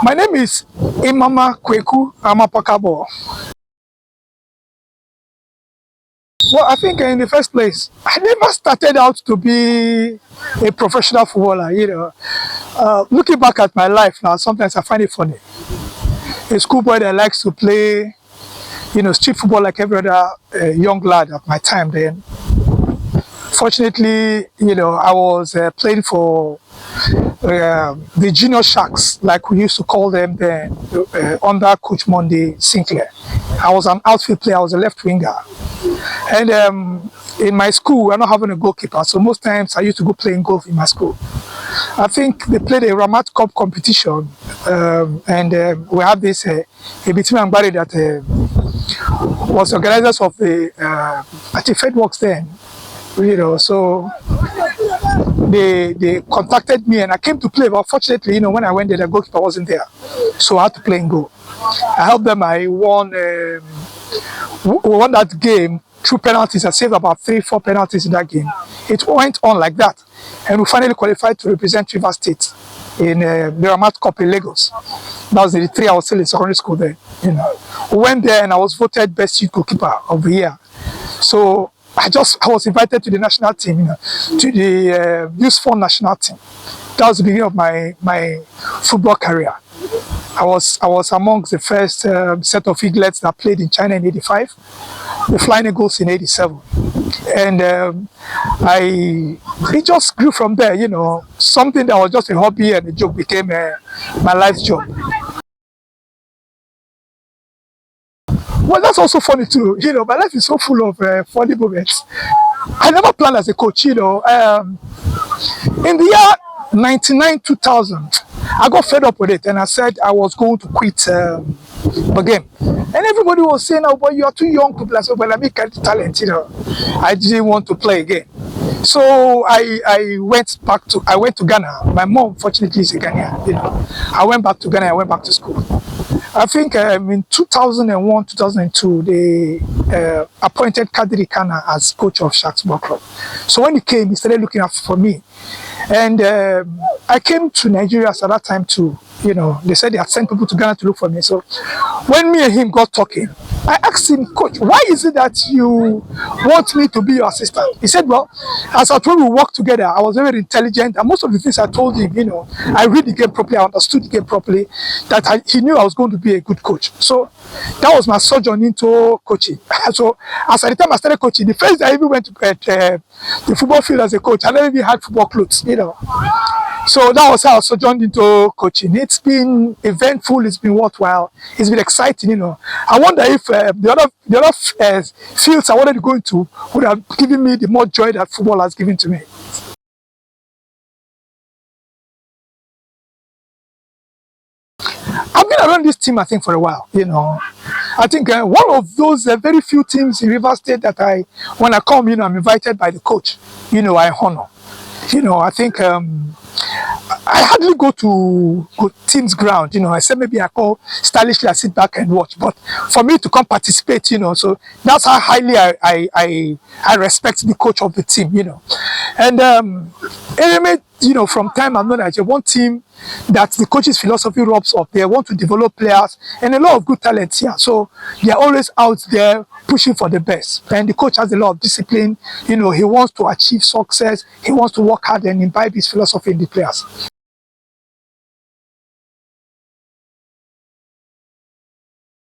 My name is Imama Amapakabo. Well, I think in the first place, I never started out to be a professional footballer, Looking back at my life now, sometimes I find it funny. A schoolboy that likes to play, street football like every other young lad at my time then. Fortunately, I was playing for the junior sharks, like we used to call them then, under Coach Monday Sinclair. I was an outfield player, I was a left winger. And in my school, we're not having a goalkeeper, so most times I used to go playing golf in my school. I think they played a Ramat Cup competition, and we have this Ebitima Ngbari that was organizers of the Fed Works then, so they contacted me and I came to play, but fortunately, when I went there, the goalkeeper wasn't there, so I had to play in goal. I helped them. I won that game through penalties. I saved about 3-4 penalties in that game. It went on like that, and we finally qualified to represent River State in the Ramat Cup in Lagos. That was the 3 I was still in secondary school then. We went there and I was voted best youth goalkeeper of the year. So I was invited to the national team, to the Youth Fund national team. That was the beginning of my football career. I was amongst the first set of eaglets that played in China in '85, the Flying Eagles in '87, and it just grew from there. Something that was just a hobby and a joke became my life's job. Well, that's also funny too. My life is so full of funny moments. I never planned as a coach. In the year 99-2000. I got fed up with it and I said I was going to quit the game. And everybody was saying, "Oh, boy, you are too young to play." So, well, I make talent, I didn't want to play again. So I went to Ghana. My mom, fortunately, is a Ghanaian. I went back to Ghana. I went back to school. I think in 2001, 2002, they appointed Kadri Kana as coach of Sharks Football Club. So when he came, he started looking after for me. And I came to Nigeria at that time too. They said they had sent people to Ghana to look for me. So when me and him got talking, I asked him, "Coach, why is it that you want me to be your assistant?" He said, "Well, as I told you, we work together. I was very intelligent, and most of the things I told him, I read the game properly, I understood the game properly, that he knew I was going to be a good coach." So that was my sojourn into coaching. So as at the time I started coaching, the first day I even went to the football field as a coach, I never even had football clothes, So that was how I sojourned into coaching. It's been eventful, it's been worthwhile, it's been exciting, I wonder if the other fields I wanted to go into would have given me the more joy that football has given to me. I've been around this team, I think, for a while, I think one of those very few teams in River State that when I come, I'm invited by the coach, I honor. I think I hardly go to teams' ground, I said maybe I call stylishly, I sit back and watch. But for me to come participate, so that's how highly I respect the coach of the team, And from time I've known that one team that the coach's philosophy rubs off. They want to develop players and a lot of good talent here. So they're always out there pushing for the best. And the coach has a lot of discipline. He wants to achieve success. He wants to work hard and imbibe his philosophy in the players.